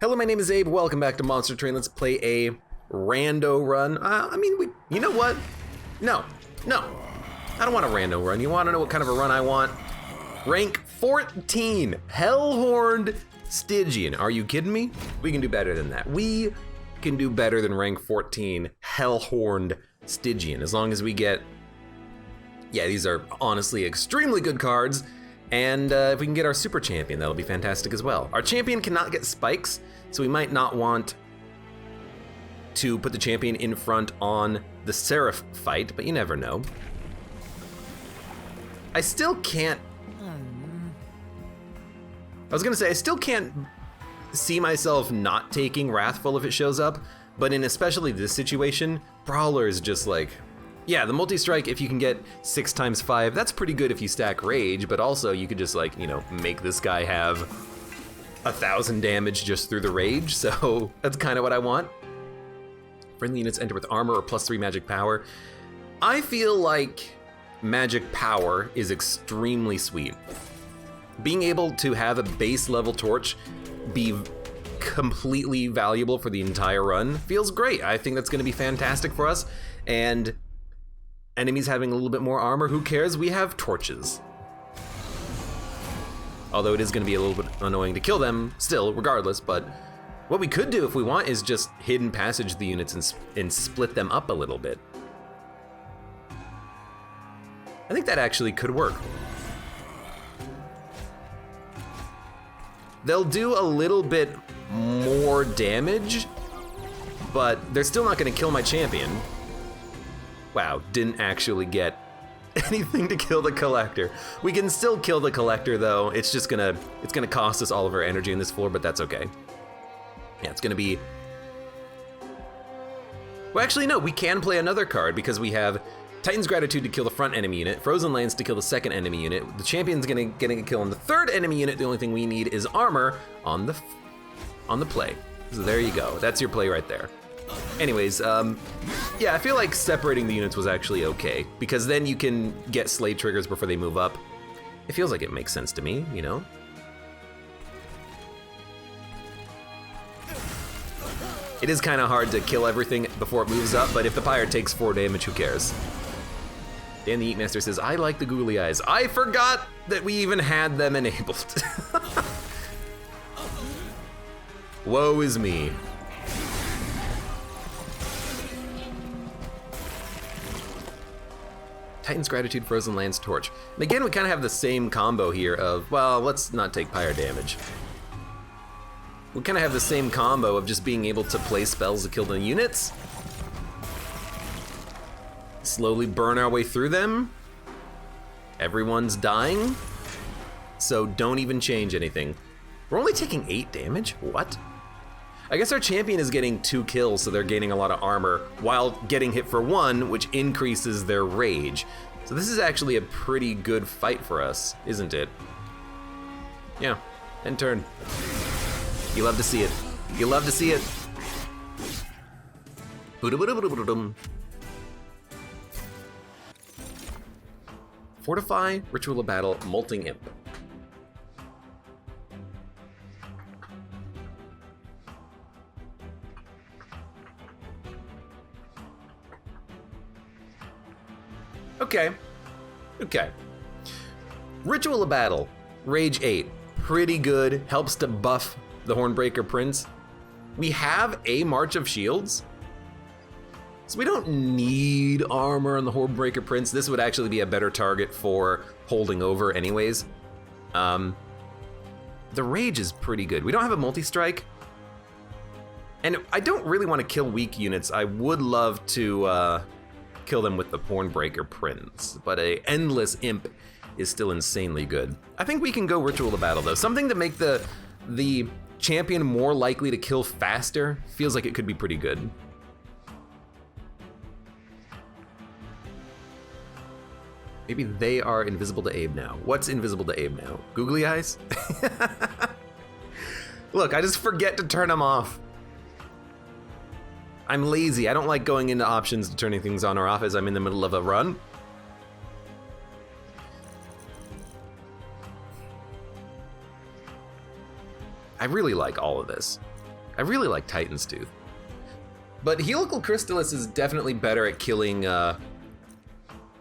Hello, my name is Abe. Welcome back to Monster Train. Let's play a rando run. You know what? No. I don't want a rando run. You want to know what kind of a run I want? Rank 14, Hellhorned Stygian. Are you kidding me? We can do better than that. We can do better than rank 14, Hellhorned Stygian. As long as we get, yeah, these are honestly extremely good cards. And if we can get our super champion, that'll be fantastic as well. Our champion cannot get spikes, so we might not want to put the champion in front on the Seraph fight, but you never know. I still can't, I still can't see myself not taking Wrathful if it shows up, but in especially this situation, Brawler is just like, yeah, the multi-strike, if you can get 6 times 5, that's pretty good if you stack Rage, but also you could just like, you know, make this guy have 1,000 damage just through the Rage, so that's kind of what I want. Friendly units enter with armor or +3 magic power. I feel like magic power is extremely sweet. Being able to have a base level torch be completely valuable for the entire run feels great. I think that's gonna be fantastic for us, and enemies having a little bit more armor, who cares? We have torches. Although it is gonna be a little bit annoying to kill them still, regardless, but what we could do if we want is just hidden passage the units and split them up a little bit. I think that actually could work. They'll do a little bit more damage, but they're still not gonna kill my champion. Wow, didn't actually get anything to kill the Collector. We can still kill the Collector though. It's gonna cost us all of our energy in this floor, but that's okay. Yeah, it's gonna be, well actually no, we can play another card because we have Titan's Gratitude to kill the front enemy unit, Frozen Lance to kill the second enemy unit. The champion's getting a kill on the third enemy unit. The only thing we need is armor on the play. So there you go, that's your play right there. Anyways, yeah, I feel like separating the units was actually okay, because then you can get slay triggers before they move up. It feels like it makes sense to me, you know? It is kind of hard to kill everything before it moves up, but if the Pyre takes 4 damage, who cares? Dan the Eatmaster says, I like the googly eyes. I forgot that we even had them enabled. Woe is me. Titan's Gratitude, Frozen Lance, Torch. And again, we kind of have the same combo here of, well, let's not take Pyre damage. We kind of have the same combo of just being able to play spells to kill the units. Slowly burn our way through them. Everyone's dying. So don't even change anything. We're only taking 8 damage? What? I guess our champion is getting 2 kills, so they're gaining a lot of armor while getting hit for 1, which increases their rage. So this is actually a pretty good fight for us, isn't it? Yeah, end turn. You love to see it. You love to see it. Fortify, Ritual of Battle, Molting Imp. Okay. Ritual of Battle, Rage 8, pretty good, helps to buff the Hornbreaker Prince. We have a March of Shields, so we don't need armor on the Hornbreaker Prince. This would actually be a better target for holding over anyways. The Rage is pretty good. We don't have a multi-strike, and I don't really want to kill weak units. I would love to kill them with the Hornbreaker Prince, but a Endless Imp is still insanely good. I think we can go Ritual of Battle though. Something to make the champion more likely to kill faster feels like it could be pretty good. Maybe they are invisible to Abe now. What's invisible to Abe now? Googly eyes? Look, I just forget to turn them off. I'm lazy. I don't like going into options to turning things on or off as I'm in the middle of a run. I really like all of this. I really like Titan's Tooth. But Helical Crystallis is definitely better at killing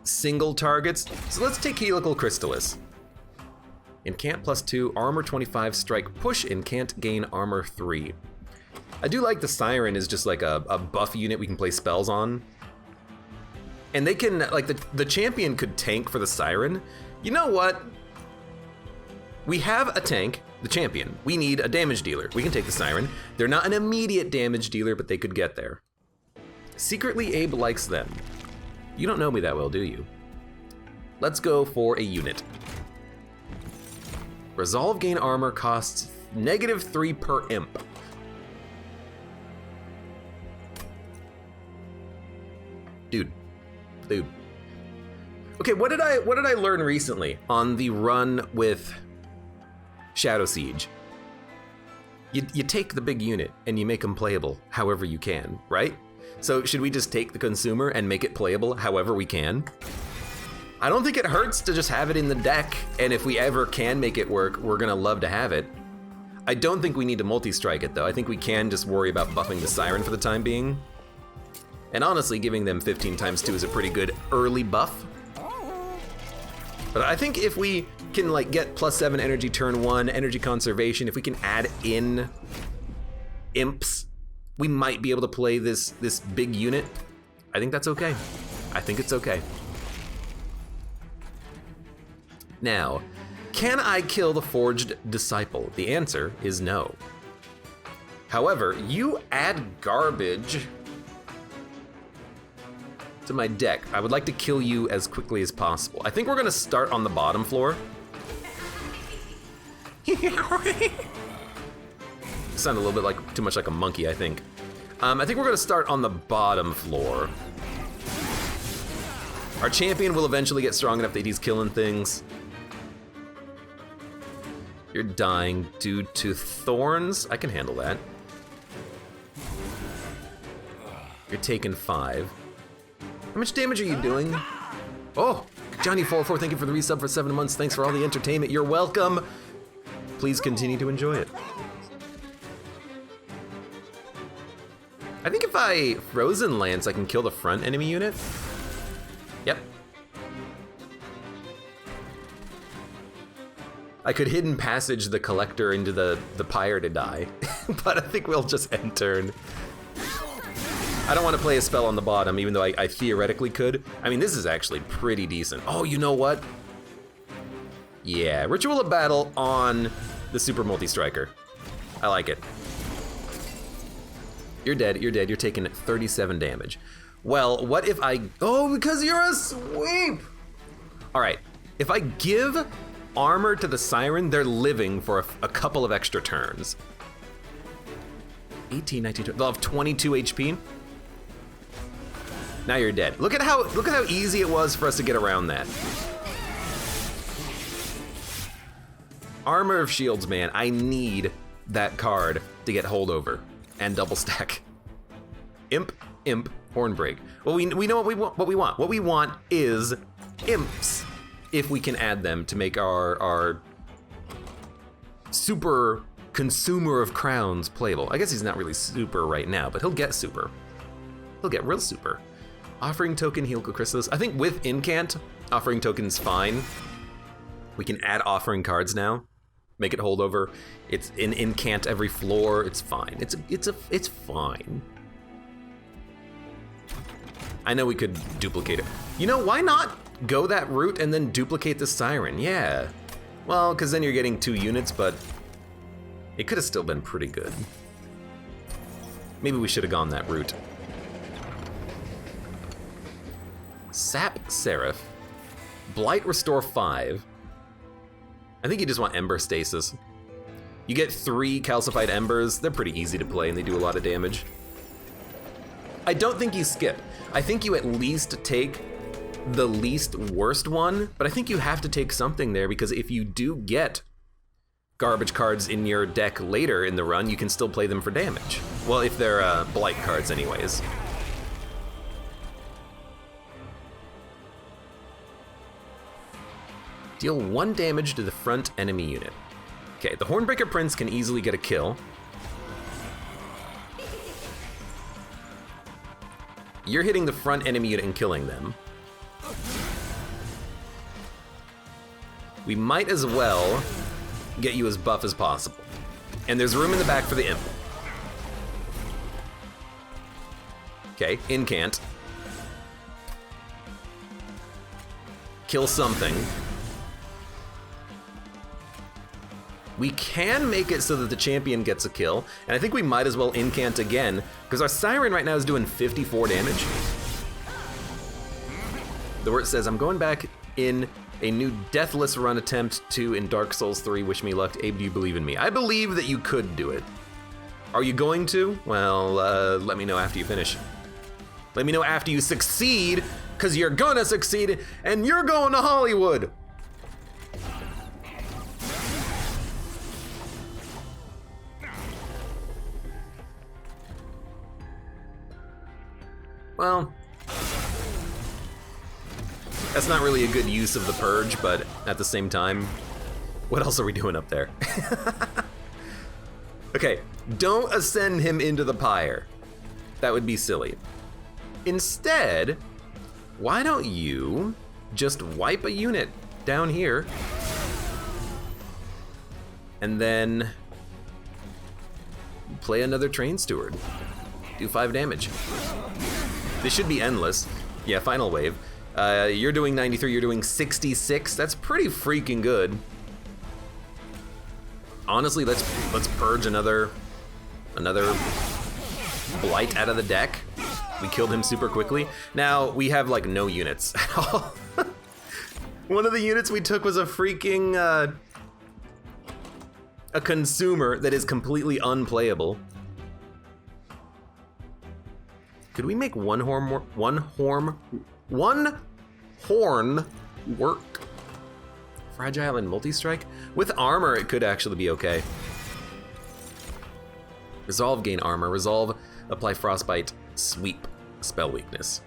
single targets. So let's take Helical Crystallis. Incant +2, armor 25, strike push, incant gain armor 3. I do like the Siren is just like a buff unit we can play spells on. And they can, like the champion could tank for the Siren. You know what? We have a tank, the champion. We need a damage dealer. We can take the Siren. They're not an immediate damage dealer, but they could get there. Secretly, Abe likes them. You don't know me that well, do you? Let's go for a unit. Resolve gain armor costs -3 per imp. Dude. Okay, what did I learn recently on the run with Shadow Siege? You take the big unit and you make them playable however you can, right? So should we just take the consumer and make it playable however we can? I don't think it hurts to just have it in the deck, and if we ever can make it work, we're gonna love to have it. I don't think we need to multi-strike it though. I think we can just worry about buffing the Siren for the time being. And honestly, giving them 15 × 2 is a pretty good early buff. But I think if we can like get +7 energy turn 1, energy conservation, if we can add in imps, we might be able to play this big unit. I think that's okay. I think it's okay. Now, can I kill the Forged Disciple? The answer is no. However, you add garbage to my deck. I would like to kill you as quickly as possible. I think we're gonna start on the bottom floor. Sound a little bit like too much like a monkey, I think. I think we're gonna start on the bottom floor. Our champion will eventually get strong enough that he's killing things. You're dying due to thorns. I can handle that. You're taking 5. How much damage are you doing? Oh, Johnny44, thank you for the resub for 7 months. Thanks for all the entertainment. You're welcome. Please continue to enjoy it. I think if I Frozen Lance, I can kill the front enemy unit. Yep. I could Hidden Passage the Collector into the Pyre to die, but I think we'll just end turn. I don't want to play a spell on the bottom, even though I theoretically could. I mean, this is actually pretty decent. Oh, you know what? Yeah, Ritual of Battle on the Super Multi-Striker. I like it. You're dead, you're dead, you're taking 37 damage. Well, what if I, oh, because you're a sweep! All right, if I give armor to the Siren, they're living for a couple of extra turns. 18, 19, they'll have 22 HP. Now you're dead. Look at how easy it was for us to get around that. Armor of Shields, man, I need that card to get holdover and double stack. Imp, Hornbreak. Well, we know what we want. What we want is imps, if we can add them to make our super consumer of crowns playable. I guess he's not really super right now, but he'll get super. He'll get real super. Offering Token, Helical Crystallis. I think with Incant, Offering Token's fine. We can add Offering cards now. Make it holdover. It's in Incant every floor. It's fine. It's fine. I know we could duplicate it. You know, why not go that route and then duplicate the Siren? Yeah. Well, because then you're getting 2 units, but it could have still been pretty good. Maybe we should have gone that route. Sap Seraph. Blight Restore 5. I think you just want Ember Stasis. You get 3 calcified embers. They're pretty easy to play and they do a lot of damage. I don't think you skip. I think you at least take the least worst one, but I think you have to take something there because if you do get garbage cards in your deck later in the run, you can still play them for damage. Well, if they're Blight cards anyways. Deal 1 damage to the front enemy unit. Okay, the Hornbreaker Prince can easily get a kill. You're hitting the front enemy unit and killing them. We might as well get you as buff as possible. And there's room in the back for the imp. Okay, incant. Kill something. We can make it so that the champion gets a kill, and I think we might as well incant again, because our Siren right now is doing 54 damage. The word says, I'm going back in a new deathless run attempt to in Dark Souls 3, wish me luck. Abe, do you believe in me? I believe that you could do it. Are you going to? Well, let me know after you finish. Let me know after you succeed, because you're gonna succeed, and you're going to Hollywood. Well, that's not really a good use of the purge, but at the same time, what else are we doing up there? Okay, don't ascend him into the pyre. That would be silly. Instead, why don't you just wipe a unit down here and then play another train steward. Do 5 damage. This should be endless. Yeah, final wave. You're doing 93, you're doing 66. That's pretty freaking good. Honestly, let's purge another blight out of the deck. We killed him super quickly. Now we have like no units at all. One of the units we took was a freaking a consumer that is completely unplayable. Could we make one horn work? Fragile and multi-strike? With armor, it could actually be okay. Resolve, gain armor. Resolve, apply frostbite, sweep, spell weakness.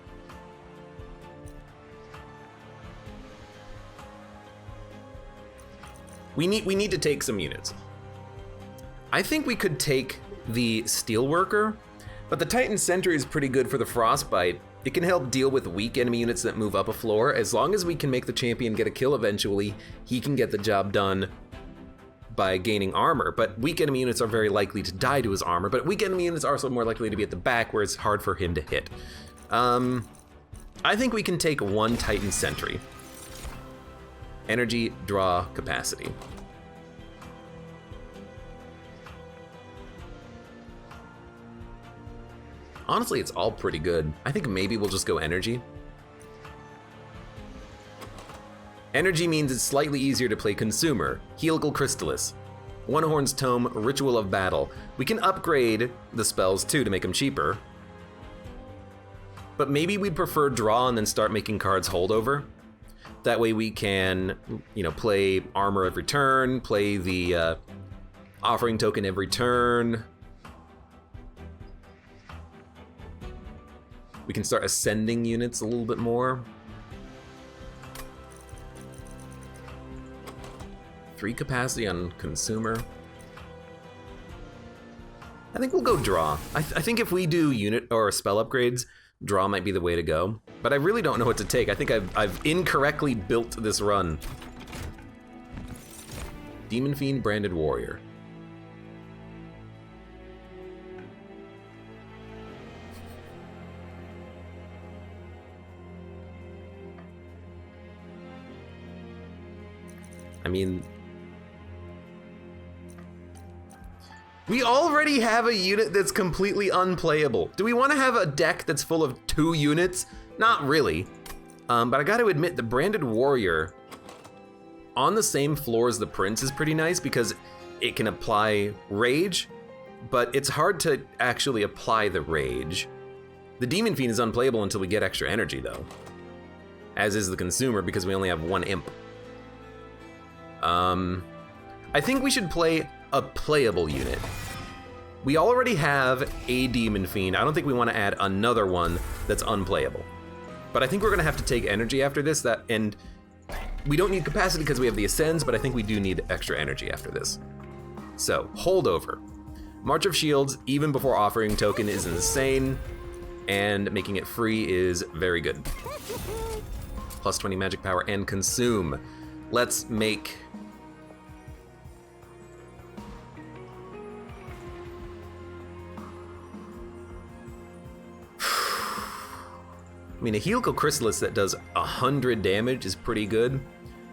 We need to take some units. I think we could take the Steelworker, but the Titan Sentry is pretty good for the frostbite. It can help deal with weak enemy units that move up a floor. As long as we can make the champion get a kill eventually, he can get the job done by gaining armor. But weak enemy units are very likely to die to his armor, but weak enemy units are also more likely to be at the back where it's hard for him to hit. I think we can take one Titan Sentry. Energy, draw, capacity. Honestly, it's all pretty good. I think maybe we'll just go energy. Energy means it's slightly easier to play consumer. Helical Crystallis. One Horn's Tome, Ritual of Battle. We can upgrade the spells too to make them cheaper. But maybe we'd prefer draw and then start making cards holdover. That way we can, play armor every turn, play the offering token every turn. We can start ascending units a little bit more. 3 capacity on consumer. I think we'll go draw. I think if we do unit or spell upgrades, draw might be the way to go. But I really don't know what to take. I think I've incorrectly built this run. Demon Fiend, Branded Warrior. I mean, we already have a unit that's completely unplayable. Do we want to have a deck that's full of 2 units? Not really. But I gotta admit, the Branded Warrior on the same floor as the Prince is pretty nice because it can apply Rage, but it's hard to actually apply the Rage. The Demon Fiend is unplayable until we get extra energy though, as is the Consumer because we only have 1 Imp. I think we should play a playable unit. We already have a Demon Fiend. I don't think we want to add another one that's unplayable. But I think we're gonna have to take energy after this, and we don't need capacity because we have the Ascends, but I think we do need extra energy after this. So, holdover. March of Shields, even before offering token, is insane. and making it free is very good. Plus 20 magic power and consume. Let's make... I mean, a Helical Chrysalis that does 100 damage is pretty good,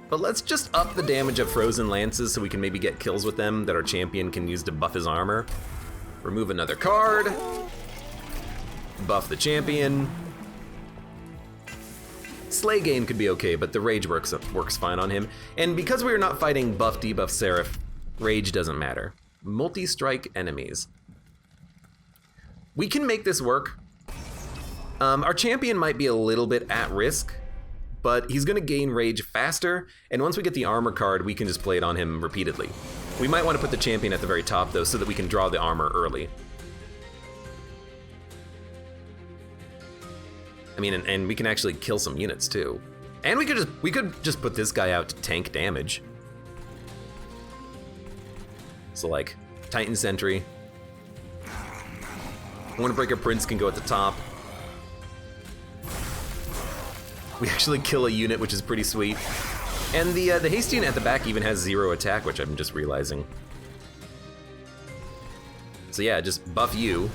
but let's just up the damage of Frozen Lances so we can maybe get kills with them that our champion can use to buff his armor. Remove another card. Buff the champion. Slay Gain could be okay, but the Rage works fine on him. And because we are not fighting buff debuff Seraph, Rage doesn't matter. Multi-strike enemies. We can make this work. Our champion might be a little bit at risk, but he's gonna gain Rage faster, and once we get the armor card, we can just play it on him repeatedly. We might want to put the champion at the very top though, so that we can draw the armor early. I mean, and we can actually kill some units too. And we could just put this guy out to tank damage. So like, Titan Sentry. Windbreaker Prince can go at the top. We actually kill a unit, which is pretty sweet. And the Hasty unit at the back even has 0 attack, which I'm just realizing. So yeah, just buff you.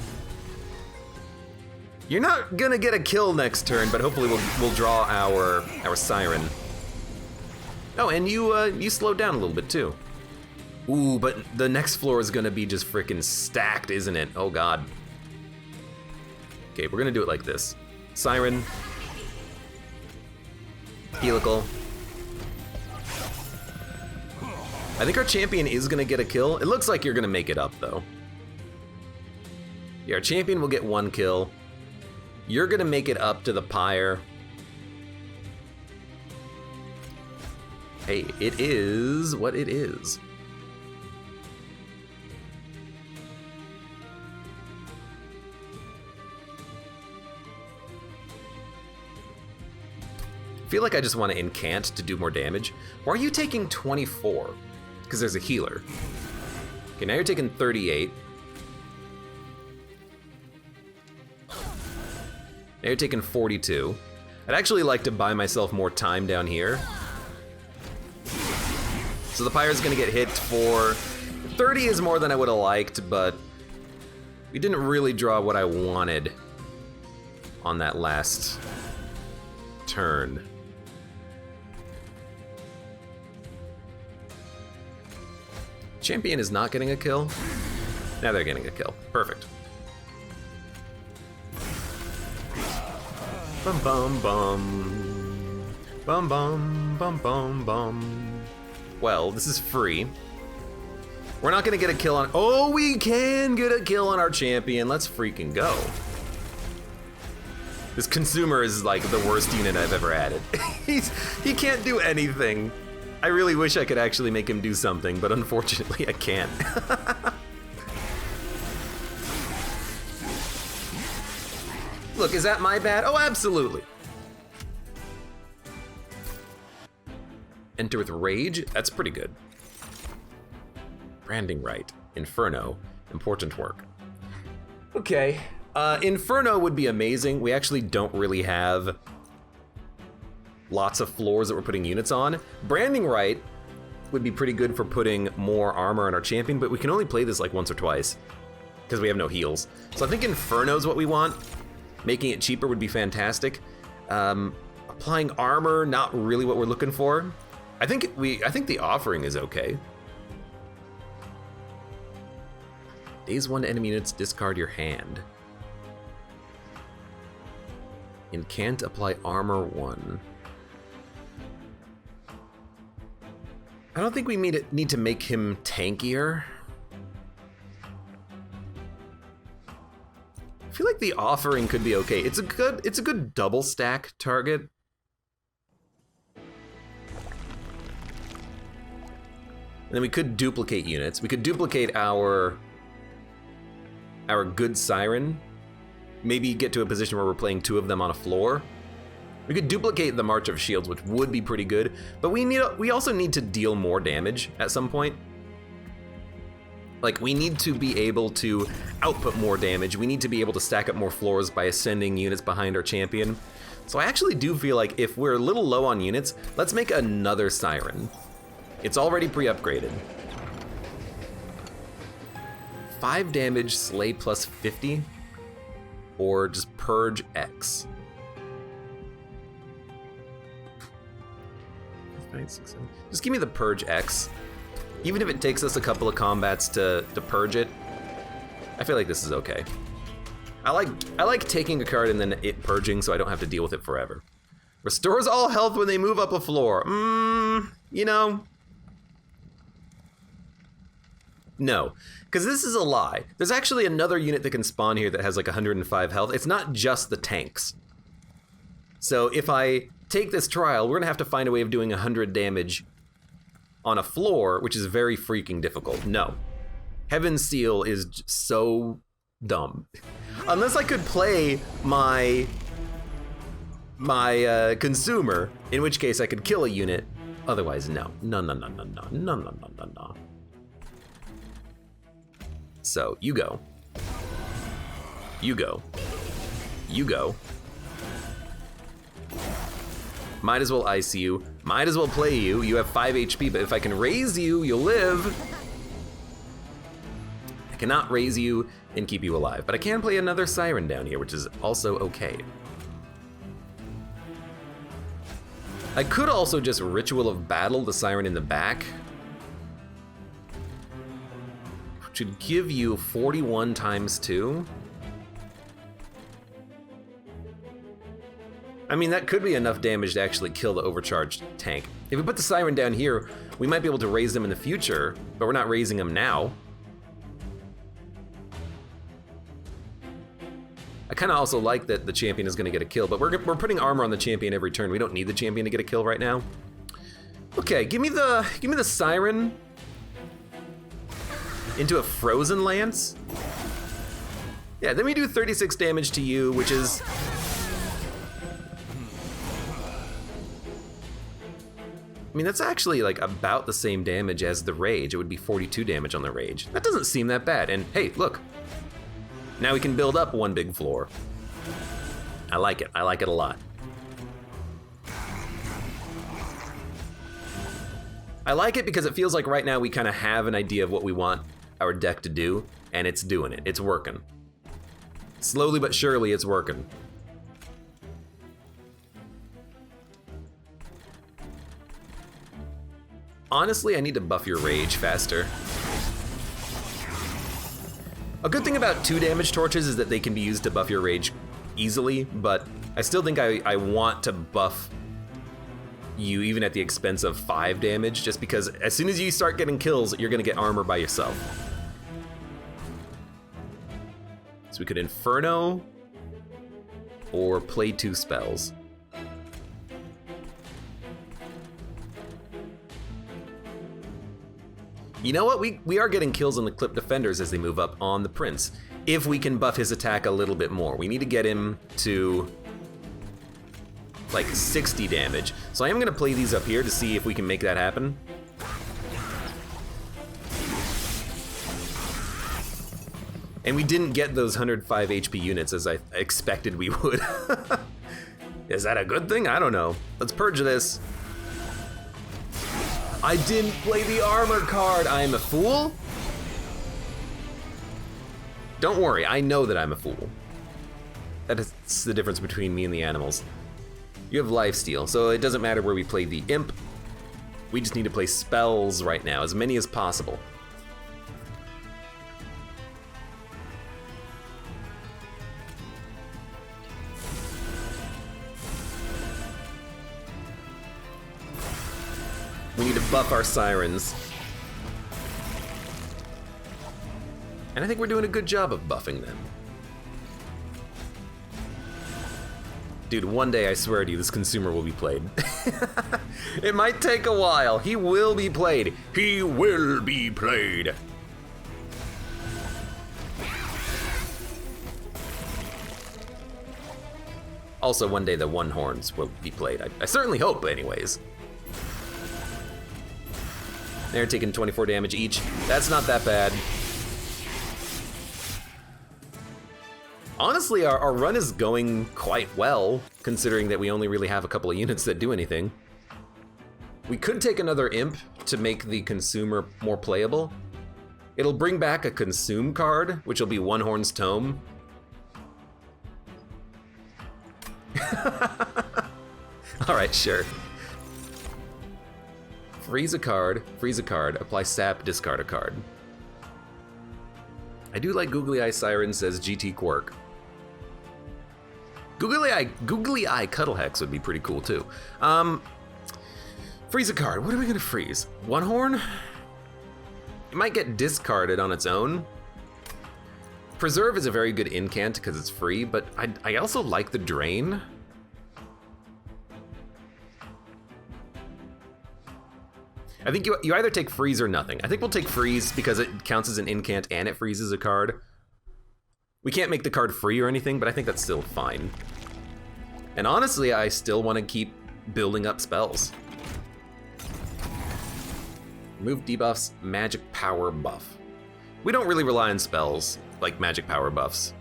You're not gonna get a kill next turn, but hopefully we'll draw our Siren. Oh, and you slowed down a little bit too. Ooh, but the next floor is gonna be just freaking stacked, isn't it? Oh god. Okay, we're gonna do it like this. Siren. Helical. I think our champion is gonna get a kill. It looks like you're gonna make it up though. Yeah, our champion will get 1 kill. You're gonna make it up to the pyre. Hey, it is what it is. I feel like I just want to incant to do more damage. Why are you taking 24? Because there's a healer. Okay, now you're taking 38. Now you're taking 42. I'd actually like to buy myself more time down here. So the pyre's gonna get hit for 30 is more than I would have liked, but we didn't really draw what I wanted on that last turn. Champion is not getting a kill. Now they're getting a kill. Perfect. Bum bum bum. Bum bum bum bum bum. Well, this is free. We're not gonna get a kill on... Oh, we can get a kill on our champion. Let's freaking go. This consumer is like the worst unit I've ever added. He can't do anything. I really wish I could actually make him do something, but unfortunately I can't. Look, is that my bad? Oh, absolutely. Enter with Rage? That's pretty good. Branding Right. Inferno. Important work. Okay. Inferno would be amazing. We actually don't really have lots of floors that we're putting units on. Branding Right would be pretty good for putting more armor on our champion, but we can only play this like once or twice because we have no heals. So I think Inferno's what we want. Making it cheaper would be fantastic. Applying armor, not really what we're looking for. I think the offering is okay. Daze 1 enemy units, discard your hand. And can't apply armor 1. I don't think we need to make him tankier. I feel like the offering could be okay. It's a good double stack target. And then we could duplicate units. We could duplicate our good Siren. Maybe get to a position where we're playing 2 of them on a floor. We could duplicate the March of Shields, which would be pretty good, but we also need to deal more damage at some point. Like, we need to be able to output more damage. We need to be able to stack up more floors by ascending units behind our champion. So I actually do feel like if we're a little low on units, let's make another Siren. It's already pre-upgraded. 5 damage, slay plus 50, or just purge X. 5, 6, 7. Just give me the purge X. Even if it takes us a couple of combats to purge it, I feel like this is okay. I like taking a card and then it purging so I don't have to deal with it forever. Restores all health when they move up a floor. You know. No, because this is a lie. There's actually another unit that can spawn here that has like 105 health. It's not just the tanks. So if I take this trial, we're gonna have to find a way of doing 100 damage on a floor, which is very freaking difficult. No. Heaven's Seal is so dumb. Unless I could play my consumer, in which case I could kill a unit. Otherwise, no. No. So, you go. You go. You go. Might as well ice you. Might as well play you. You have 5 HP, but if I can raise you, you'll live. I cannot raise you and keep you alive, but I can play another Siren down here, which is also okay. I could also just Ritual of Battle the Siren in the back, which would give you 41 times 2. I mean, that could be enough damage to actually kill the overcharged tank. If we put the Siren down here, we might be able to raise them in the future, but we're not raising them now. I kind of also like that the champion is going to get a kill, but we're putting armor on the champion every turn. We don't need the champion to get a kill right now. Okay, give me the Siren into a Frozen Lance. Yeah, then we do 36 damage to you, which is... I mean, that's actually like about the same damage as the Rage. It would be 42 damage on the Rage. That doesn't seem that bad. And hey, look. Now we can build up one big floor. I like it. I like it a lot. I like it because it feels like right now we kind of have an idea of what we want our deck to do, and it's doing it. It's working. Slowly but surely, it's working. Honestly, I need to buff your Rage faster. A good thing about 2 damage torches is that they can be used to buff your Rage easily, but I still think I want to buff you even at the expense of 5 damage, just because as soon as you start getting kills, you're gonna get armor by yourself. So we could Inferno or play 2 spells. You know what? We are getting kills on the Clip Defenders as they move up on the Prince. If we can buff his attack a little bit more. We need to get him to like 60 damage. So I am gonna play these up here to see if we can make that happen. And we didn't get those 105 HP units as I expected we would. Is that a good thing? I don't know. Let's purge this. I didn't play the armor card. I am a fool? Don't worry, I know that I'm a fool. That is the difference between me and the animals. You have lifesteal, so it doesn't matter where we play the imp. We just need to play spells right now, as many as possible. We need to buff our Sirens. And I think we're doing a good job of buffing them. Dude, one day I swear to you, this consumer will be played. It might take a while. He will be played. He will be played. Also, one day the One Horns will be played. I certainly hope, anyways. They're taking 24 damage each. That's not that bad. Honestly, our run is going quite well, considering that we only really have a couple of units that do anything. We could take another imp to make the consumer more playable. It'll bring back a consume card, which will be One Horn's Tome. All right, sure. Freeze a card, apply sap, discard a card. I do like Googly Eye Siren says GT Quirk. Googly Eye Cuddle Hex would be pretty cool too. Freeze a card, what are we gonna freeze? One Horn? It might get discarded on its own. Preserve is a very good incant because it's free, but I also like the Drain. I think you either take freeze or nothing. I think we'll take freeze because it counts as an incant and it freezes a card. We can't make the card free or anything, but I think that's still fine. And honestly, I still want to keep building up spells. Move debuffs, magic power buff. We don't really rely on spells like magic power buffs.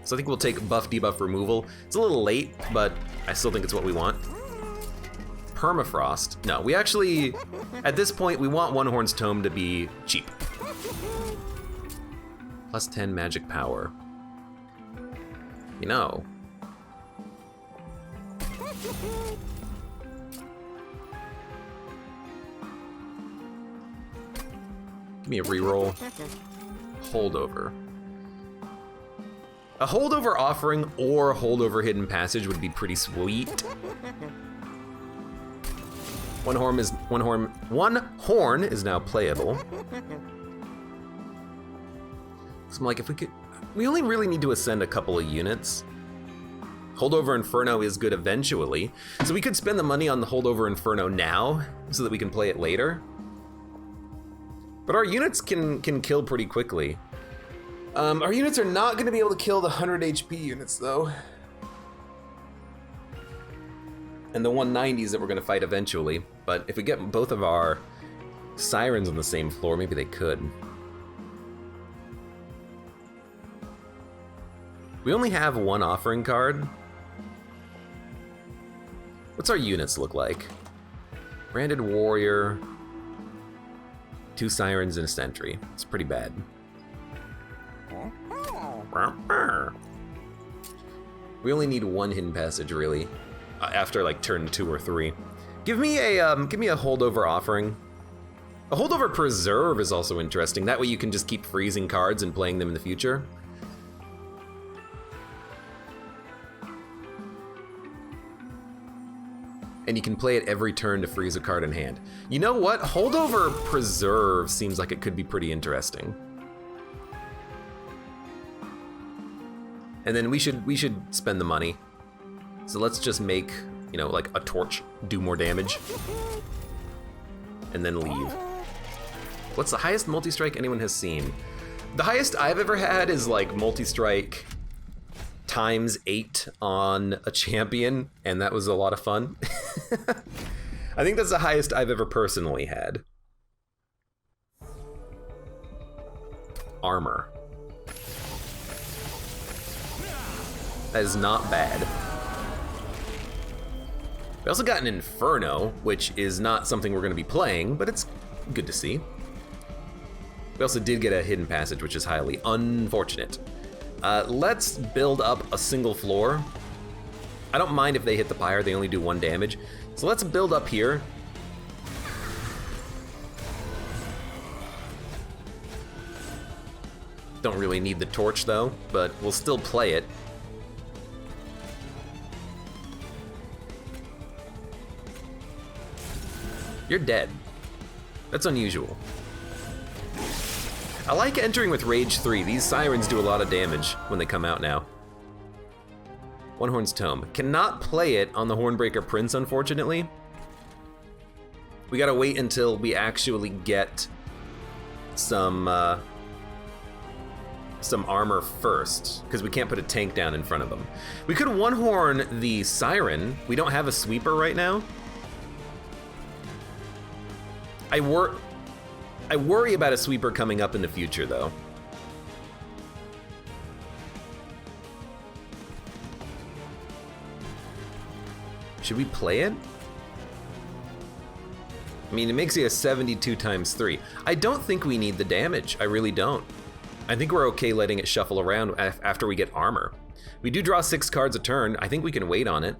So I think we'll take buff debuff removal. It's a little late, but I still think it's what we want. Permafrost. No, we actually, at this point, we want One Horn's Tome to be cheap. Plus 10 magic power. You know. Give me a reroll. Holdover. A holdover offering or holdover hidden passage would be pretty sweet. One horn is now playable. So I'm like, if we only really need to ascend a couple of units. Holdover Inferno is good eventually, so we could spend the money on the Holdover Inferno now so that we can play it later. But our units can kill pretty quickly. Our units are not going to be able to kill the 100 HP units though. And the 190s that we're going to fight eventually. But if we get both of our Sirens on the same floor, maybe they could. We only have one offering card. What's our units look like? Branded Warrior, 2 Sirens and a Sentry. It's pretty bad. We only need one hidden passage, really, after like turn 2 or 3. Give me a holdover offering. A holdover preserve is also interesting. That way you can just keep freezing cards and playing them in the future. And you can play it every turn to freeze a card in hand. You know what? Holdover preserve seems like it could be pretty interesting. And then we should spend the money. So let's just make, you know, like a torch do more damage. And then leave. What's the highest multi-strike anyone has seen? The highest I've ever had is like multi-strike times 8 on a champion, and that was a lot of fun. I think that's the highest I've ever personally had. Armor. That is not bad. We also got an Inferno, which is not something we're going to be playing, but it's good to see. We also did get a hidden passage, which is highly unfortunate. Let's build up a single floor. I don't mind if they hit the pyre, they only do 1 damage. So let's build up here. Don't really need the torch though, but we'll still play it. You're dead. That's unusual. I like entering with Rage 3. These Sirens do a lot of damage when they come out now. One Horn's Tome. Cannot play it on the Hornbreaker Prince, unfortunately. We gotta wait until we actually get some armor first, because we can't put a tank down in front of them. We could One Horn the Siren. We don't have a sweeper right now. I worry about a sweeper coming up in the future, though. Should we play it? I mean, it makes you a 72 times 3. I don't think we need the damage. I really don't. I think we're okay letting it shuffle around after we get armor. We do draw 6 cards a turn. I think we can wait on it.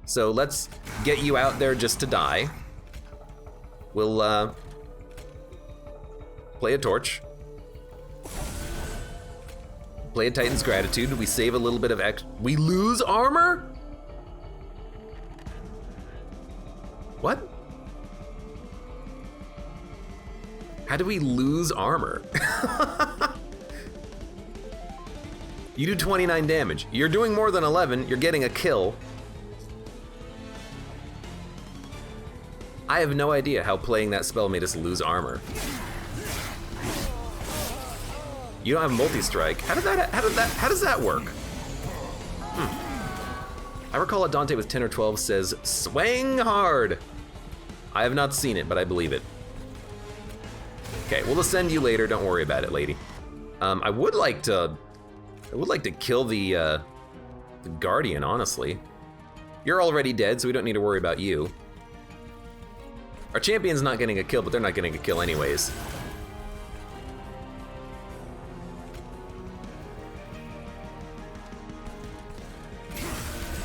So let's get you out there just to die. We'll play a torch. Play a Titan's Gratitude. We save a little bit of we lose armor? What? How do we lose armor? You do 29 damage. You're doing more than 11. You're getting a kill. I have no idea how playing that spell made us lose armor. You don't have multi-strike. How does that work? I recall a Dante with 10 or 12 says, "Swing hard." I have not seen it, but I believe it. Okay, we'll ascend you later. Don't worry about it, lady. I would like to kill the Guardian, honestly. You're already dead, so we don't need to worry about you. Our champion's not getting a kill, but they're not getting a kill anyways.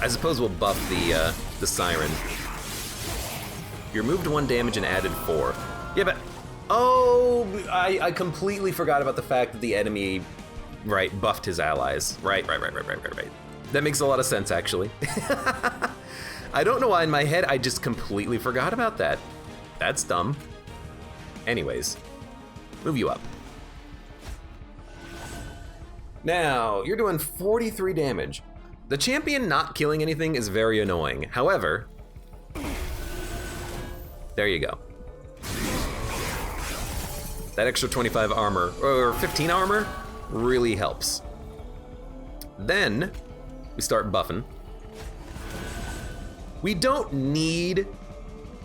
I suppose we'll buff the Siren. You removed 1 damage and added 4. Yeah, but oh, I completely forgot about the fact that the enemy, right, buffed his allies. Right. That makes a lot of sense, actually. I don't know why in my head I just completely forgot about that. That's dumb. Anyways, move you up. Now, you're doing 43 damage. The champion not killing anything is very annoying. However, there you go. That extra 25 armor, or 15 armor, really helps. Then, we start buffing. We don't need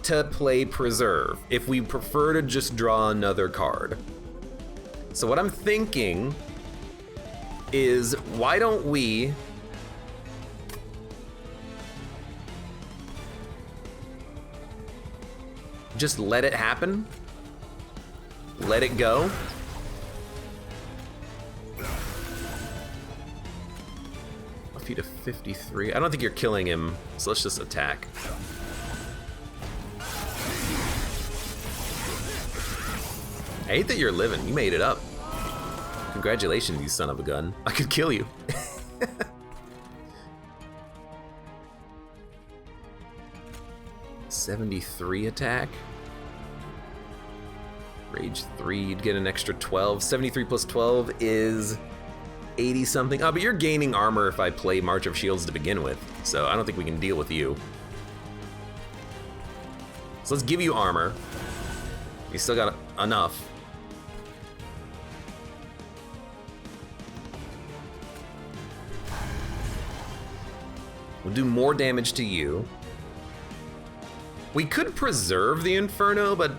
to play Preserve if we prefer to just draw another card. So what I'm thinking is, why don't we just let it happen? Let it go? Buff you to 53. I don't think you're killing him, so let's just attack. I hate that you're living. You made it up. Congratulations, you son of a gun. I could kill you. 73 attack. Rage 3, you'd get an extra 12. 73 plus 12 is 80 something. Oh, but you're gaining armor if I play March of Shields to begin with, so I don't think we can deal with you. So let's give you armor. You still got enough. We'll do more damage to you. We could preserve the Inferno, but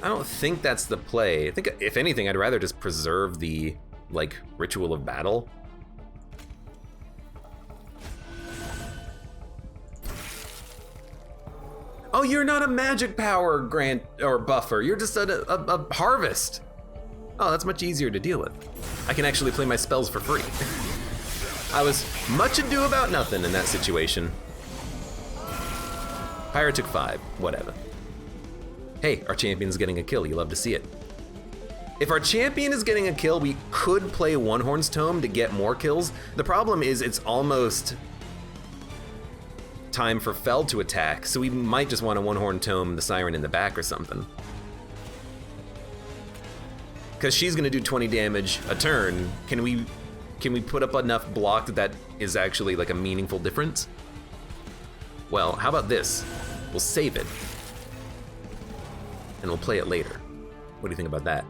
I don't think that's the play. I think, if anything, I'd rather just preserve the, like, Ritual of Battle. Oh, you're not a magic power grant or buffer. You're just a harvest. Oh, that's much easier to deal with. I can actually play my spells for free. I was much ado about nothing in that situation. Pyro took 5, whatever. Hey, our champion's getting a kill. You love to see it. If our champion is getting a kill, we could play One Horn's Tome to get more kills. The problem is it's almost time for Fel to attack, so we might just want to One Horn Tome the Siren in the back or something. Because she's gonna do 20 damage a turn. Can we put up enough block that is actually like a meaningful difference? Well, how about this? We'll save it, and we'll play it later. What do you think about that?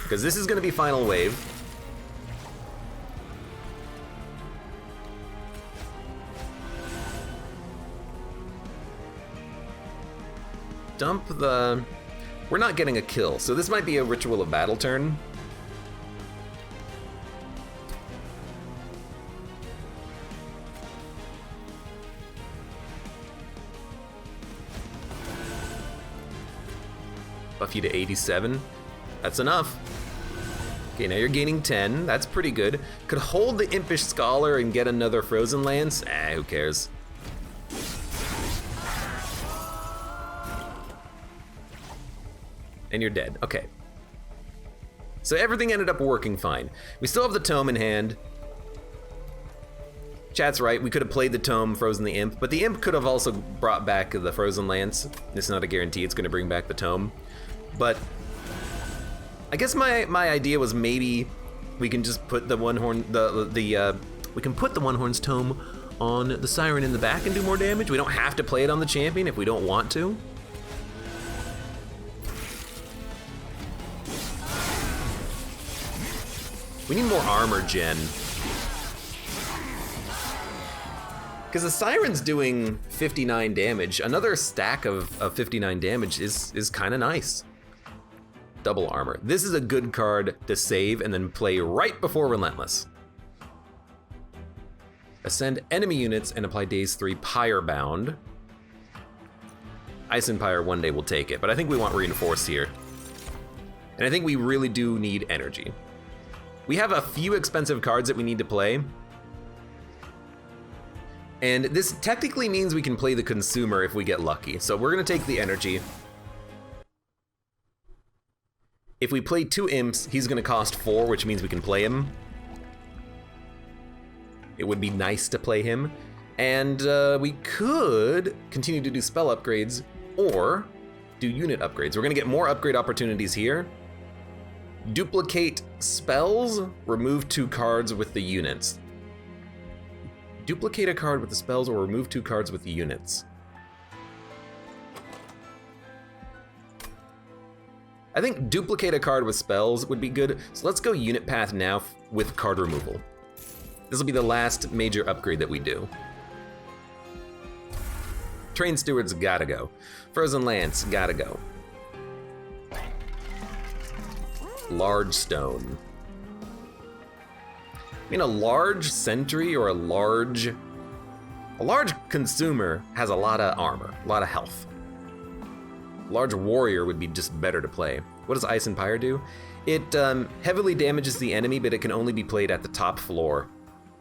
Because this is gonna be final wave. Dump the... We're not getting a kill, so this might be a Ritual of Battle turn. Buff you to 87. That's enough. Okay, now you're gaining 10. That's pretty good. Could hold the Impish Scholar and get another Frozen Lance. Who cares? And you're dead. Okay. So everything ended up working fine. We still have the Tome in hand. Chat's right, we could have played the Tome, frozen the Imp, but the Imp could have also brought back the Frozen Lance. It's not a guarantee it's gonna bring back the Tome. But I guess my idea was maybe we can just put the One Horn, we can put the One Horn's Tome on the Siren in the back and do more damage. We don't have to play it on the champion if we don't want to. We need more armor gen. Because the Siren's doing 59 damage. Another stack of 59 damage is kind of nice. Double armor. This is a good card to save and then play right before Relentless. Ascend enemy units and apply days 3 Pyre Bound. Ice and Pyre one day will take it, but I think we want Reinforce here. And I think we really do need energy. We have a few expensive cards that we need to play. And this technically means we can play the Consumer if we get lucky. So we're gonna take the energy. If we play 2 Imps, he's gonna cost 4, which means we can play him. It would be nice to play him. And we could continue to do spell upgrades or do unit upgrades. We're gonna get more upgrade opportunities here. Duplicate spells, remove 2 cards with the units. Duplicate a card with the spells or remove 2 cards with the units. I think duplicate a card with spells would be good, so let's go unit path now with card removal. This will be the last major upgrade that we do. Train Steward's gotta go. Frozen Lance, gotta go. Large Stone. I mean, a large sentry or a large consumer has a lot of armor, a lot of health. Large warrior would be just better to play. What does Ice and Pyre do? It heavily damages the enemy, but it can only be played at the top floor.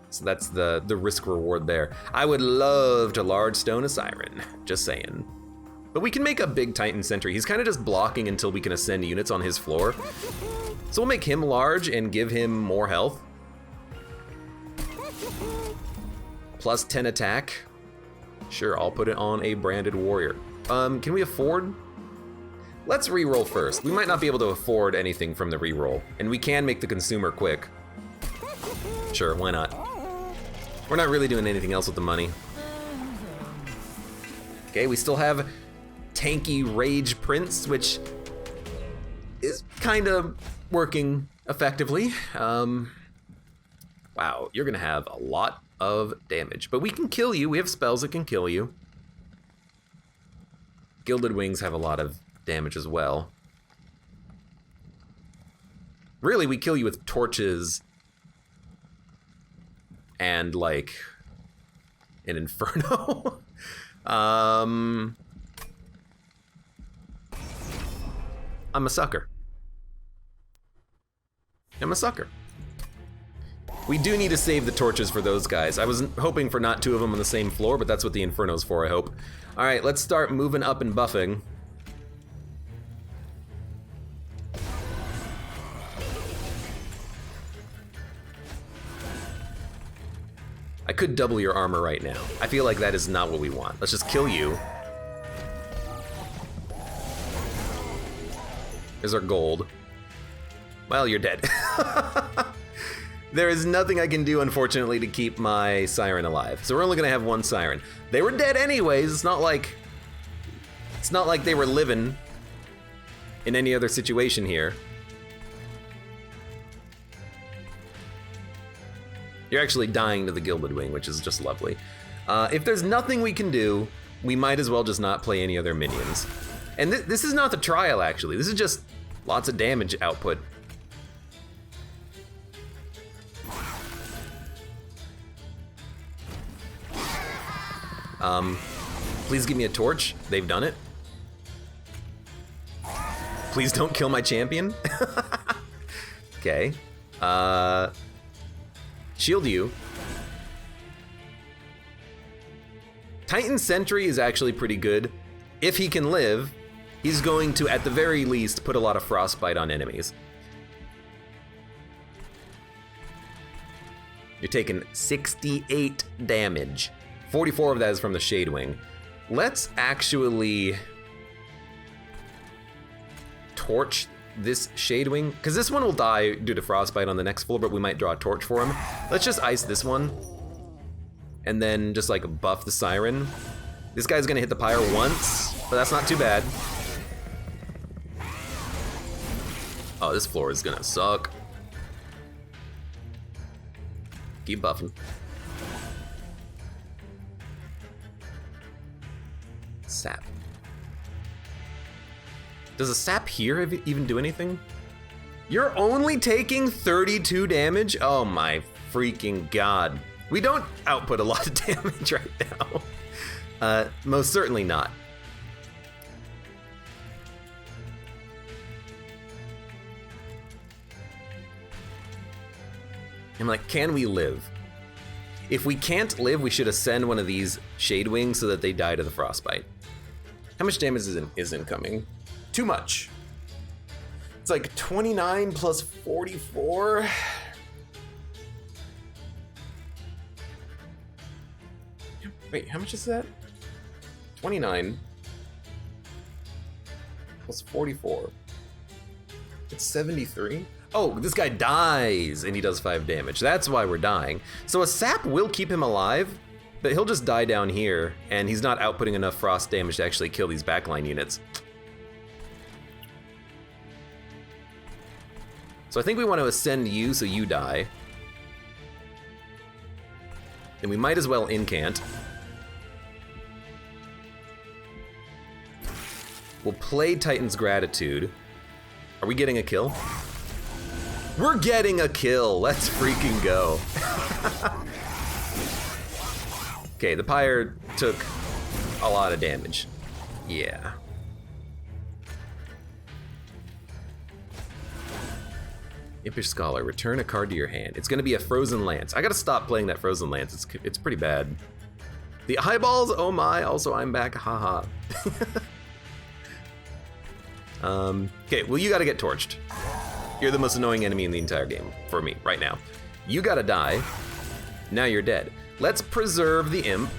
So that's the risk reward there. I would love to large stone a Siren, just saying. But we can make a big Titan sentry. He's kind of just blocking until we can ascend units on his floor. So we'll make him large and give him more health. Plus 10 attack. Sure, I'll put it on a branded warrior. Can we afford? Let's reroll first. We might not be able to afford anything from the reroll, and we can make the consumer quick. Sure, why not? We're not really doing anything else with the money. Okay, we still have tanky Rage Prince, which is kind of working effectively. Wow, you're gonna have a lot of damage, but we can kill you. We have spells that can kill you. Gilded Wings have a lot of damage as well. Really, we kill you with torches and like an Inferno. I'm a sucker. I'm a sucker. We do need to save the torches for those guys. I was hoping for not 2 of them on the same floor, but that's what the Inferno's for, I hope. All right, let's start moving up and buffing. I could double your armor right now. I feel like that is not what we want. Let's just kill you. Here's our gold. Well, you're dead. There is nothing I can do, unfortunately, to keep my Siren alive. So we're only gonna have 1 Siren. They were dead anyways. It's not like they were living in any other situation here. You're actually dying to the Gilded Wing, which is just lovely. If there's nothing we can do, we might as well just not play any other minions. And this is not the trial, actually. This is just lots of damage output. Please give me a torch. They've done it. Please don't kill my champion. Okay. Shield you. Titan Sentry is actually pretty good. If he can live, he's going to, at the very least, put a lot of frostbite on enemies. You're taking 68 damage. 44 of that is from the Shade Wing. Let's actually torch this Shade Wing, because this one will die due to frostbite on the next floor, but we might draw a torch for him. Let's just ice this one, and then just like buff the Siren. This guy's gonna hit the pyre once, but that's not too bad. Oh, this floor is gonna suck. Keep buffing. Sap. Does a sap here even do anything? You're only taking 32 damage? Oh my freaking god. We don't output a lot of damage right now. Most certainly not. I'm like, can we live? If we can't live, we should ascend one of these Shade Wings so that they die to the frostbite. How much damage is incoming? Too much. It's like 29 plus 44. Wait, how much is that? 29 plus 44. It's 73. Oh, this guy dies and he does 5 damage. That's why we're dying. So a sap will keep him alive, but he'll just die down here, and he's not outputting enough frost damage to actually kill these backline units. So I think we want to ascend you so you die. And we might as well incant. We'll play Titan's Gratitude. Are we getting a kill? We're getting a kill. Let's freaking go. Okay, the pyre took a lot of damage. Yeah. Impish Scholar, return a card to your hand. It's gonna be a Frozen Lance. I gotta stop playing that Frozen Lance. It's pretty bad. The eyeballs, oh my, also I'm back, haha. Okay, well you gotta get torched. You're the most annoying enemy in the entire game, for me, right now. You gotta die, now you're dead. Let's preserve the imp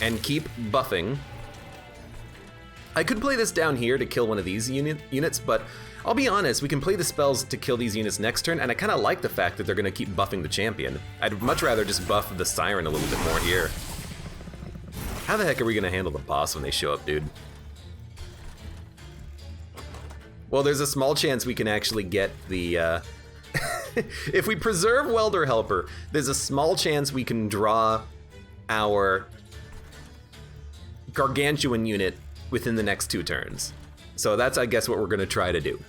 and keep buffing. I could play this down here to kill one of these units, but I'll be honest, we can play the spells to kill these units next turn, and I kinda like the fact that they're gonna keep buffing the champion. I'd much rather just buff the Siren a little bit more here. How the heck are we gonna handle the boss when they show up, dude? Well, there's a small chance we can actually get the, if we preserve Welder Helper, there's a small chance we can draw our Gargantuan unit within the next 2 turns. So that's, I guess, what we're gonna try to do.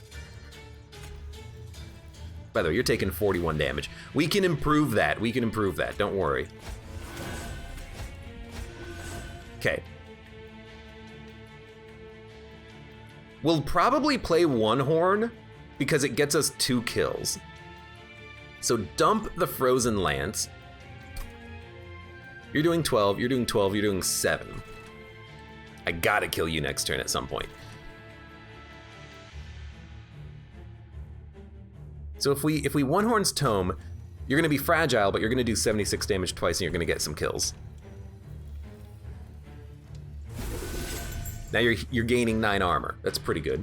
By the way, you're taking 41 damage. We can improve that, don't worry. Okay. We'll probably play one horn because it gets us 2 kills. So dump the Frozen Lance. You're doing 12, you're doing 12, you're doing 7. I gotta kill you next turn at some point. So if we one horns Tome, you're gonna be fragile, but you're gonna do 76 damage twice and you're gonna get some kills. Now you're gaining 9 armor. That's pretty good.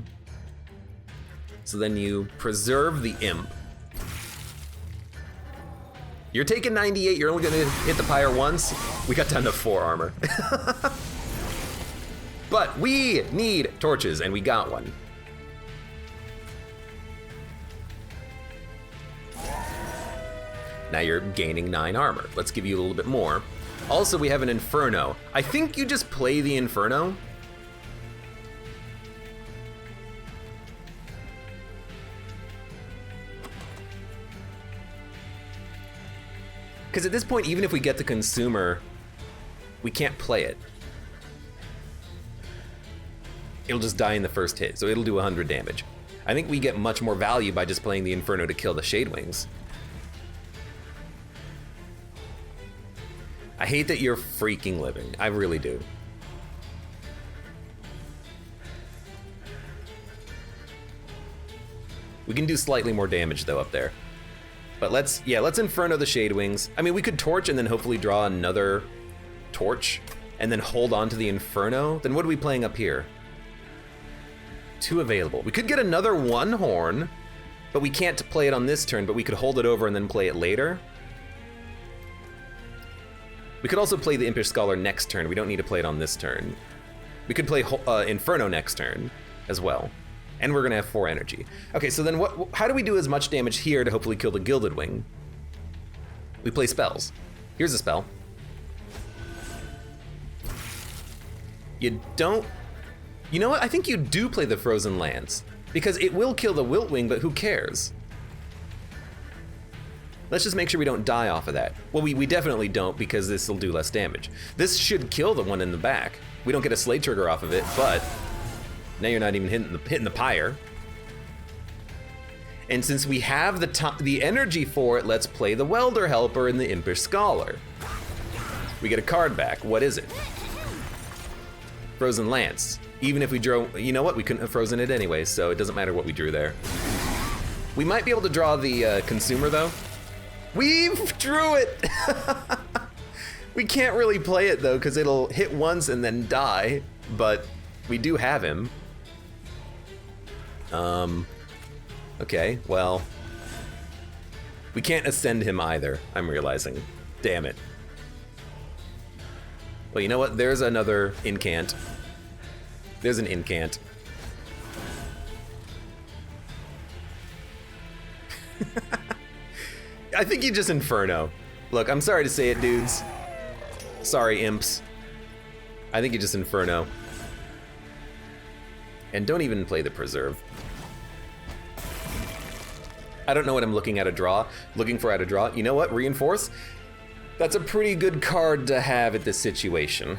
So then you preserve the imp. You're taking 98, you're only gonna hit the pyre once. We got down to 4 armor. But we need torches, and we got one. Now you're gaining 9 armor. Let's give you a little bit more. Also, we have an Inferno. I think you just play the Inferno. Because at this point, even if we get the Consumer, we can't play it. It'll just die in the first hit, so it'll do 100 damage. I think we get much more value by just playing the Inferno to kill the Shadewings. I hate that you're freaking living. I really do. We can do slightly more damage though up there. But let's Inferno the Shadewings. I mean, we could torch and then hopefully draw another torch and then hold on to the Inferno. Then what are we playing up here? 2 available. We could get another 1 horn, but we can't play it on this turn, but we could hold it over and then play it later. We could also play the Impish Scholar next turn. We don't need to play it on this turn. We could play Inferno next turn as well. And we're gonna have 4 energy. Okay, so then how do we do as much damage here to hopefully kill the Gilded Wing? We play spells. Here's a spell. You don't... You know what? I think you do play the Frozen Lance, because it will kill the Wilt Wing, but who cares? Let's just make sure we don't die off of that. Well, we definitely don't, because this will do less damage. This should kill the one in the back. We don't get a Slay Trigger off of it, but now you're not even hitting the pyre. And since we have the energy for it, let's play the Welder Helper and the Impish Scholar. We get a card back. What is it? Frozen Lance. Even if we drew, you know what? We couldn't have frozen it anyway, so it doesn't matter what we drew there. We might be able to draw the Consumer though. We drew it! We can't really play it though, because it'll hit once and then die, but we do have him. Okay, well, we can't ascend him either, I'm realizing. Damn it. Well, you know what? There's another incant. There's an incant. I think you just Inferno. Look, I'm sorry to say it, dudes. Sorry, imps. I think you just Inferno. And don't even play the Preserve. I don't know what I'm looking for at a draw. You know what? Reinforce? That's a pretty good card to have at this situation.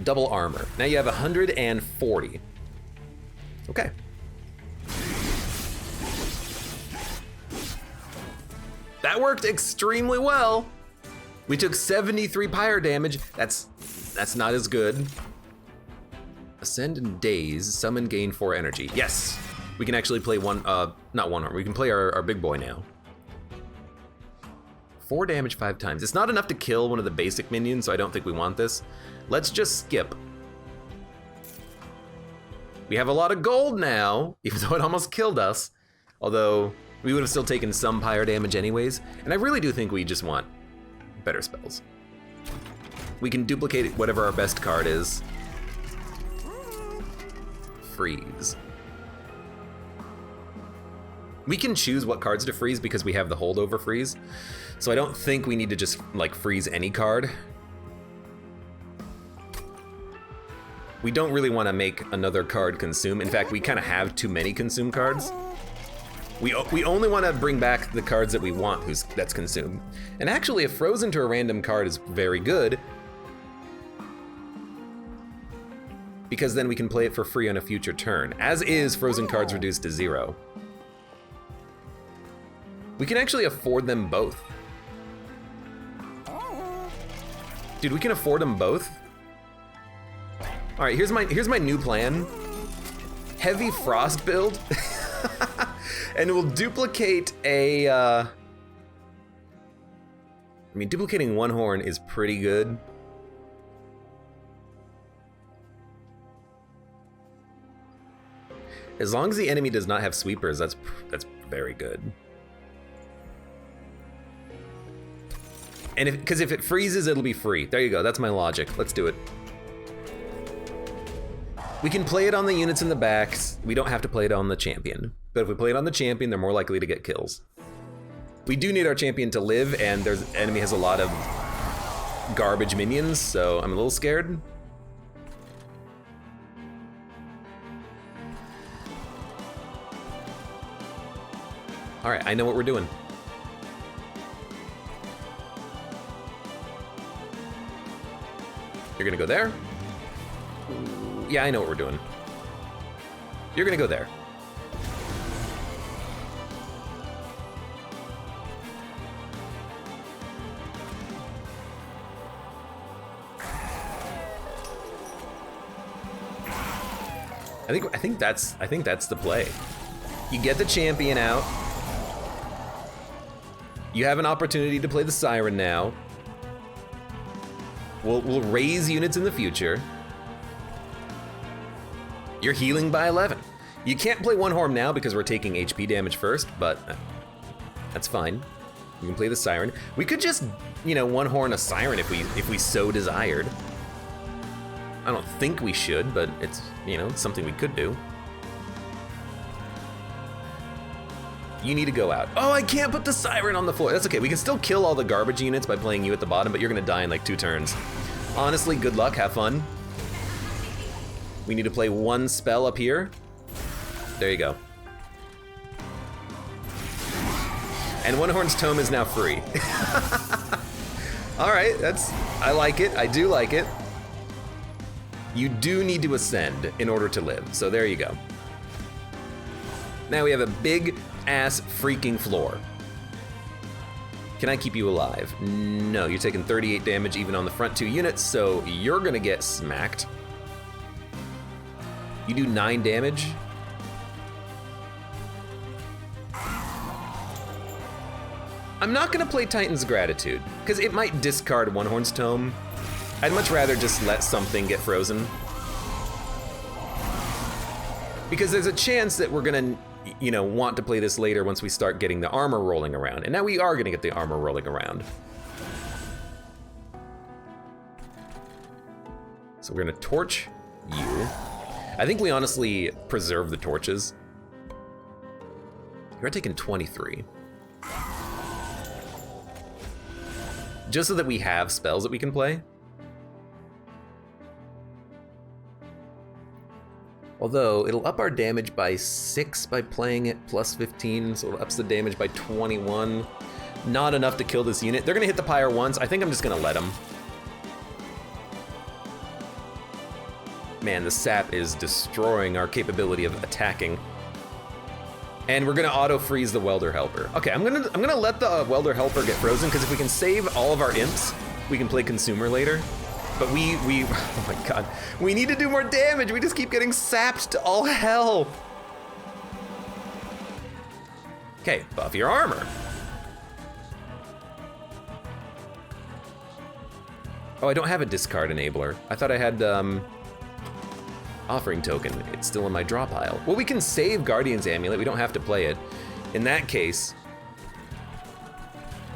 Double armor. Now you have 140. Okay. That worked extremely well. We took 73 pyre damage. That's not as good. Ascend and Daze, summon, gain 4 energy. Yes, we can actually play not one arm. We can play our big boy now. 4 damage 5 times. It's not enough to kill one of the basic minions, so I don't think we want this. Let's just skip. We have a lot of gold now, even though it almost killed us. Although, we would have still taken some pyre damage anyways. And I really do think we just want better spells. We can duplicate whatever our best card is. Freeze. We can choose what cards to freeze because we have the holdover freeze. So I don't think we need to just like freeze any card. We don't really want to make another card consume. In fact, we kind of have too many consume cards. We only want to bring back the cards that we want that's consumed. And actually, a frozen to a random card is very good, because then we can play it for free on a future turn. As is, frozen cards reduced to 0. We can actually afford them both. Dude, we can afford them both? All right, here's my new plan. Heavy Frost build. And we'll duplicate a, I mean, duplicating 1 horn is pretty good. As long as the enemy does not have sweepers, that's very good. And because if it freezes, it'll be free. There you go, that's my logic. Let's do it. We can play it on the units in the back. We don't have to play it on the champion. But if we play it on the champion, they're more likely to get kills. We do need our champion to live, and the enemy has a lot of garbage minions, so I'm a little scared. All right, I know what we're doing. You're gonna go there? Yeah, I know what we're doing. You're gonna go there. I think that's the play. You get the champion out. You have an opportunity to play the Siren now. We'll raise units in the future. You're healing by 11. You can't play One Horn now because we're taking HP damage first, but that's fine. We can play the Siren. We could just, you know, One Horn a Siren if we so desired. I don't think we should, but it's, you know, something we could do. You need to go out. Oh, I can't put the Siren on the floor. That's okay, we can still kill all the garbage units by playing you at the bottom, but you're gonna die in like 2 turns. Honestly, good luck, have fun. We need to play 1 spell up here. There you go. And One Horn's Tome is now free. All right, I like it, I do like it. You do need to ascend in order to live, so there you go. Now we have a big ass freaking floor. Can I keep you alive? No, you're taking 38 damage even on the front 2 units, so you're gonna get smacked. You do 9 damage. I'm not gonna play Titan's Gratitude, because it might discard One Horn's Tome. I'd much rather just let something get frozen. Because there's a chance that we're gonna, you know, want to play this later once we start getting the armor rolling around. And now we are gonna get the armor rolling around. So we're gonna torch you. I think we honestly preserve the torches. You're taking 23. Just so that we have spells that we can play. Although, it'll up our damage by 6 by playing it plus 15, so it ups the damage by 21. Not enough to kill this unit. They're gonna hit the pyre once. I think I'm just gonna let them. Man, the sap is destroying our capability of attacking. And we're gonna auto-freeze the Welder Helper. Okay, I'm gonna let the Welder Helper get frozen, because if we can save all of our imps, we can play Consumer later. But oh my god, we need to do more damage. We just keep getting sapped to all hell. Okay, buff your armor. Oh, I don't have a discard enabler. I thought I had, offering token. It's still in my draw pile. Well, we can save Guardian's Amulet. We don't have to play it. In that case,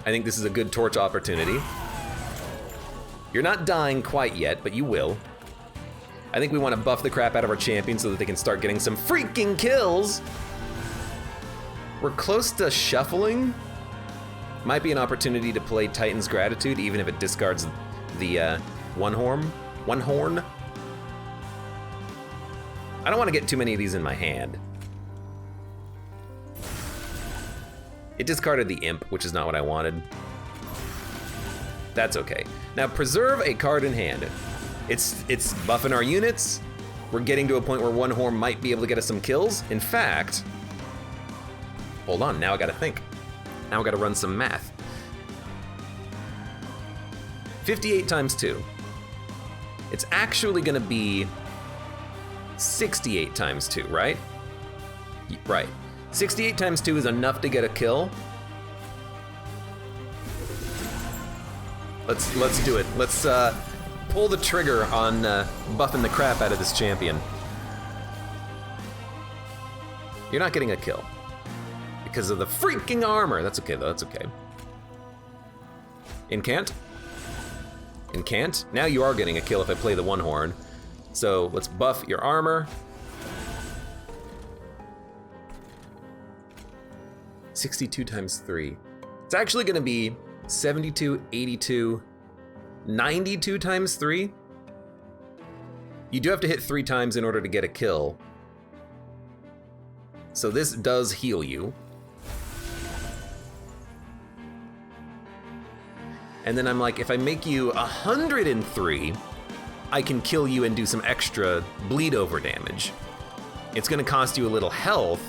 I think this is a good torch opportunity. You're not dying quite yet, but you will. I think we want to buff the crap out of our champion so that they can start getting some freaking kills. We're close to shuffling. Might be an opportunity to play Titan's Gratitude, even if it discards the One Horn. I don't want to get too many of these in my hand. It discarded the Imp, which is not what I wanted. That's okay. Now preserve a card in hand. It's buffing our units. We're getting to a point where One Horn might be able to get us some kills. In fact, hold on, now I gotta think. Now I gotta run some math. 58 times 2. It's actually gonna be 68 times 2, right? Right. 68 times 2 is enough to get a kill. Let's do it. Let's pull the trigger on buffing the crap out of this champion. You're not getting a kill because of the freaking armor. That's okay though, that's okay. Incant? Incant? Now you are getting a kill if I play the One Horn. So let's buff your armor. 62 times 3. It's actually gonna be 72, 82, 92 times 3. You do have to hit 3 times in order to get a kill. So this does heal you. And then I'm like, if I make you 103, I can kill you and do some extra bleed over damage. It's gonna cost you a little health,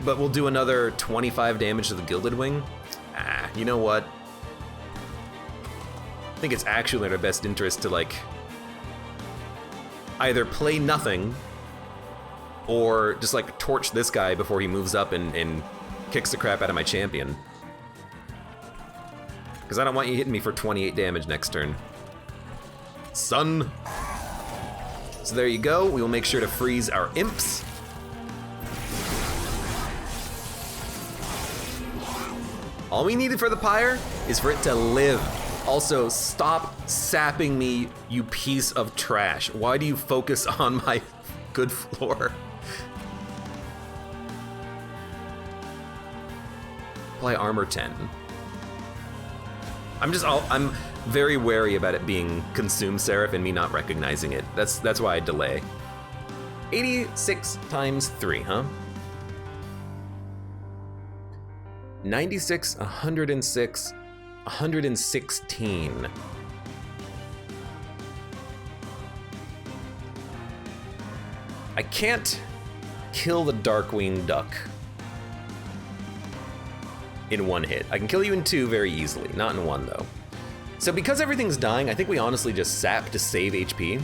but we'll do another 25 damage to the Gilded Wing. Ah, you know what? I think it's actually in our best interest to like either play nothing or just like torch this guy before he moves up and kicks the crap out of my champion. Because I don't want you hitting me for 28 damage next turn. Son. So there you go. We will make sure to freeze our imps. All we needed for the pyre is for it to live. Also, stop sapping me, you piece of trash. Why do you focus on my good floor? Apply armor 10. I'm very wary about it being consume Seraph and me not recognizing it. That's why I delay. 86 times 3, huh? 96, 106, 116. I can't kill the Darkwing Duck in one hit. I can kill you in 2 very easily, not in 1 though. So because everything's dying, I think we honestly just sap to save HP.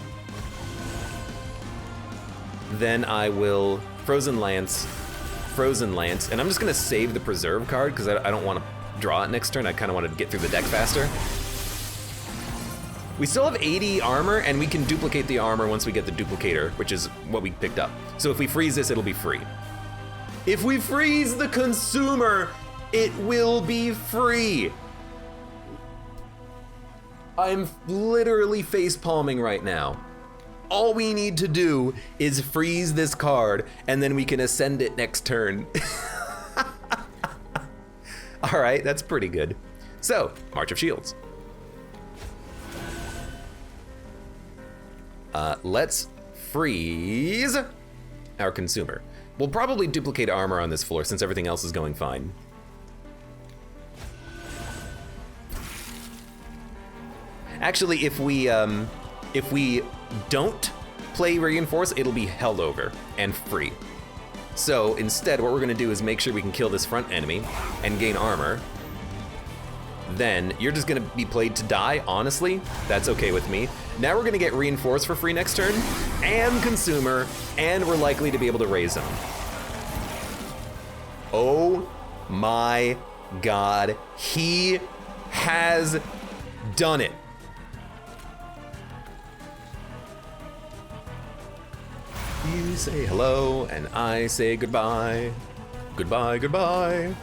Then I will Frozen Lance, and I'm just gonna save the Preserve card because I don't want to draw it next turn. I kind of want to get through the deck faster. We still have 80 armor, and we can duplicate the armor once we get the duplicator, which is what we picked up. So if we freeze this, it'll be free. If we freeze the consumer, it will be free. I'm literally face palming right now. All we need to do is freeze this card, and then we can ascend it next turn. All right, that's pretty good. So, March of Shields. Let's freeze our consumer. We'll probably duplicate armor on this floor since everything else is going fine. Actually, if we don't play Reinforce, it'll be held over and free. So instead, what we're gonna do is make sure we can kill this front enemy and gain armor. Then you're just gonna be played to die, honestly. That's okay with me. Now we're gonna get Reinforce for free next turn, and Consumer, and we're likely to be able to raise them. Oh my God, he has done it. You say hello, and I say goodbye. Goodbye, goodbye.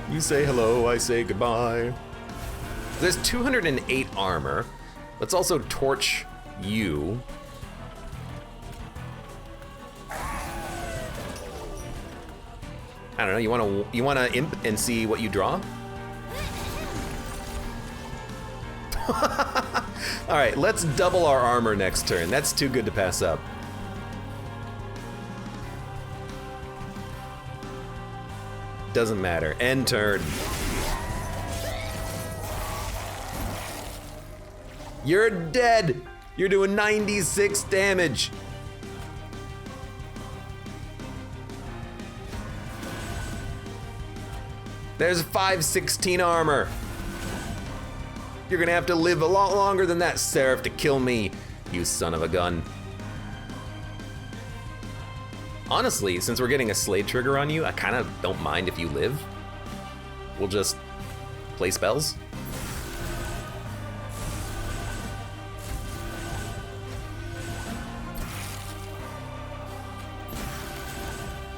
You say hello, I say goodbye. There's 208 armor. Let's also torch you. I don't know, you wanna imp and see what you draw? All right, let's double our armor next turn. That's too good to pass up. Doesn't matter. End turn. You're dead. You're doing 96 damage. There's 516 armor. You're gonna have to live a lot longer than that, Seraph, to kill me, you son of a gun. Honestly, since we're getting a Slade trigger on you, I kind of don't mind if you live. We'll just play spells.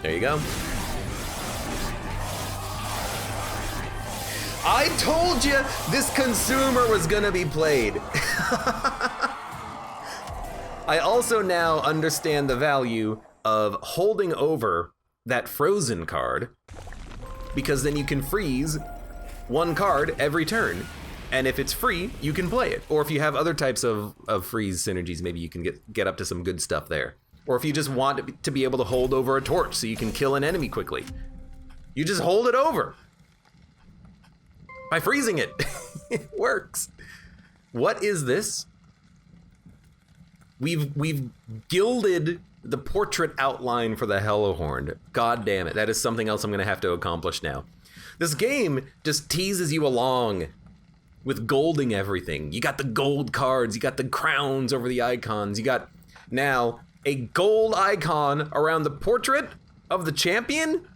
There you go. I told you this consumer was gonna be played. I also now understand the value of holding over that frozen card, because then you can freeze one card every turn, and if it's free, you can play it. Or if you have other types of freeze synergies, maybe you can get up to some good stuff there. Or if you just want to be able to hold over a torch so you can kill an enemy quickly, you just hold it over by freezing it. It works. What is this? We've gilded the portrait outline for the Hellhorn. God damn it, that is something else I'm gonna have to accomplish now. This game just teases you along with golding everything. You got the gold cards, you got the crowns over the icons, you got now a gold icon around the portrait of the champion?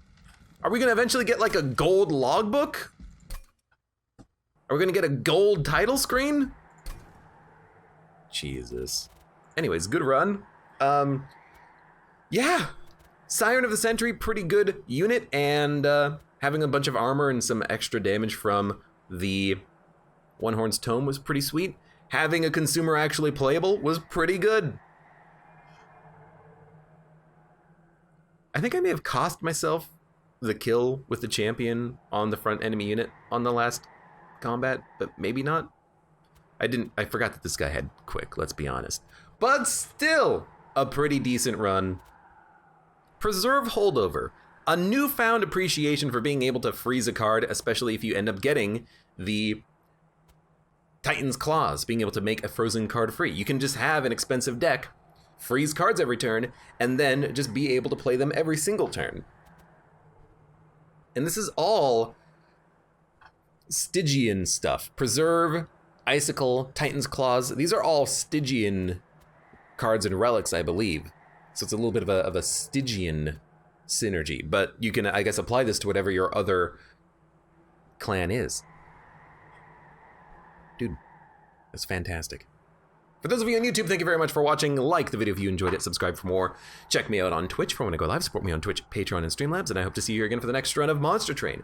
Are we gonna eventually get like a gold logbook? Are we gonna get a gold title screen? Jesus. Anyways, good run. Yeah, Siren of the Century, pretty good unit, and having a bunch of armor and some extra damage from the One Horn's Tome was pretty sweet. Having a consumer actually playable was pretty good. I think I may have cost myself the kill with the champion on the front enemy unit on the last combat, but maybe not. I forgot that this guy had quick, let's be honest. But still, a pretty decent run. Preserve Holdover. A newfound appreciation for being able to freeze a card, especially if you end up getting the Titan's Claws, being able to make a frozen card free. You can just have an expensive deck, freeze cards every turn, and then just be able to play them every single turn. And this is all Stygian stuff. Preserve, Icicle, Titan's Claws, these are all Stygian cards and relics, I believe. So it's a little bit of a Stygian synergy, but you can, I guess, apply this to whatever your other clan is. Dude, that's fantastic. For those of you on YouTube, thank you very much for watching. Like the video if you enjoyed it, subscribe for more. Check me out on Twitch for when I go live, support me on Twitch, Patreon, and Streamlabs, and I hope to see you here again for the next run of Monster Train.